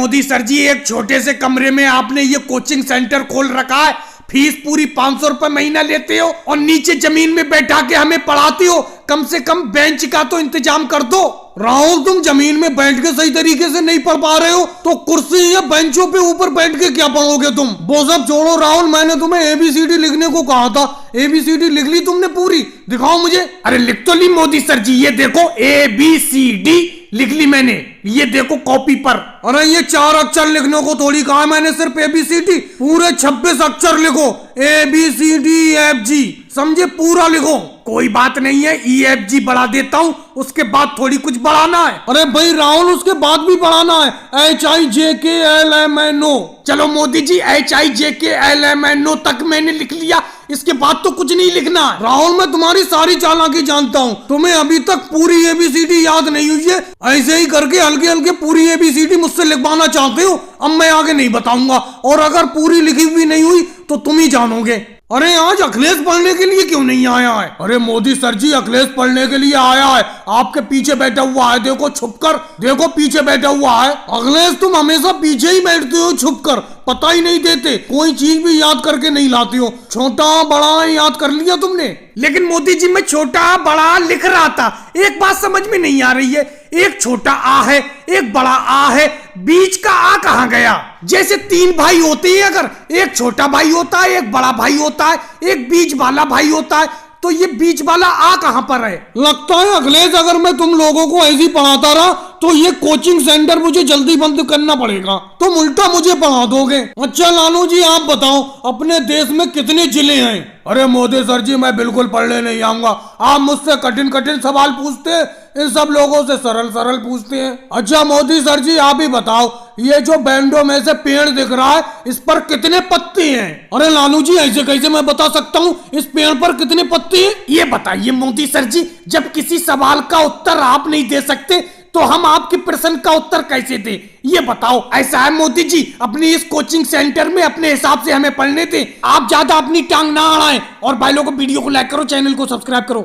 Modi sir जी, एक छोटे से कमरे में आपने ये कोचिंग सेंटर खोल रखा है, फीस पूरी 500 रुपए महीना लेते हो और नीचे जमीन में बैठा के हमें पढ़ाते हो। कम से कम बेंच का तो इंतजाम कर दो। राहुल, तुम जमीन में बैठ के सही तरीके से नहीं पढ़ पा रहे हो तो कुर्सी या बेंचों पे ऊपर बैठ के क्या पढ़ोगे तुम? वो सब छोड़ो राहुल, मैंने तुम्हें ABCD लिखने को कहा था। ABCD लिख ली तुमने पूरी? दिखाओ मुझे। अरे लिख तो ली मोदी सर जी, ये देखो ABCD लिख ली मैंने, ये देखो कॉपी पर। अरे ये 4 अक्षर लिखने को थोड़ी कहा मैंने, सिर्फ ABCD। पूरे 26 अक्षर लिखो, ABCDEFG, समझे? पूरा लिखो। कोई बात नहीं है, EFG बढ़ा देता हूँ, उसके बाद थोड़ी कुछ बढ़ाना है। अरे भाई राहुल, उसके बाद भी बढ़ाना है, HIJKLMNO। चलो मोदी जी, HIJKLMNO तक मैंने लिख लिया, इसके बाद तो कुछ नहीं लिखना है। राहुल, मैं तुम्हारी सारी चालाकी जानता हूँ, तुम्हें अभी तक पूरी ABCD याद नहीं हुई है। ऐसे ही करके हल्के हल्के पूरी ABCD मुझसे लिखवाना चाहते हो। अब मैं आगे नहीं बताऊंगा, और अगर पूरी लिखी हुई नहीं हुई तो तुम ही जानोगे। अरे आज अखिलेश पढ़ने के लिए क्यों नहीं आया है? अरे मोदी सर जी, अखिलेश पढ़ने के लिए आया है, आपके पीछे बैठा हुआ है, देखो छुपकर, देखो पीछे बैठा हुआ है। अखिलेश, तुम हमेशा पीछे ही बैठते हो छुपकर, पता ही नहीं देते, कोई चीज भी याद करके नहीं लाते हो। छोटा बड़ा याद कर लिया तुमने। लेकिन मोदी जी, मैं छोटा बड़ा लिख रहा था, एक बात समझ में नहीं आ रही है, एक छोटा आ है, एक बड़ा आ है, बीच का आ कहाँ गया? जैसे 3 भाई होते हैं, अगर एक छोटा भाई होता है, एक बड़ा भाई होता है, एक बीच वाला भाई होता है, तो ये बीच वाला आ कहां पर है? लगता है अखिलेश, अगर मैं तुम लोगों को ऐसे ही पढ़ाता रहा तो ये कोचिंग सेंटर मुझे जल्दी बंद करना पड़ेगा, तुम उल्टा मुझे पढ़ा दोगे। अच्छा लालू जी, आप बताओ, अपने देश में कितने जिले हैं? अरे मोदी सर जी, मैं बिल्कुल पढ़ने नहीं आऊंगा। आप मुझसे कठिन कठिन सवाल पूछते हैं, इन सब लोगों से सरल सरल पूछते हैं। अच्छा मोदी सर जी, आप ही बताओ, ये जो बैंडो में से पेड़ दिख रहा है, इस पर कितने पत्ते हैं? अरे लालू जी, ऐसे कैसे मैं बता सकता हूँ इस पेड़ पर कितने पत्ते हैं? ये बताइए मोदी सर जी, जब किसी सवाल का उत्तर आप नहीं दे सकते तो हम आपके प्रश्न का उत्तर कैसे दें? ये बताओ। ऐसा है मोदी जी, अपनी इस कोचिंग सेंटर में अपने हिसाब से हमें पढ़ने दें, आप ज्यादा अपनी टांग ना अड़ाएं। और भाई लोगों को वीडियो को लाइक करो, चैनल को सब्सक्राइब करो।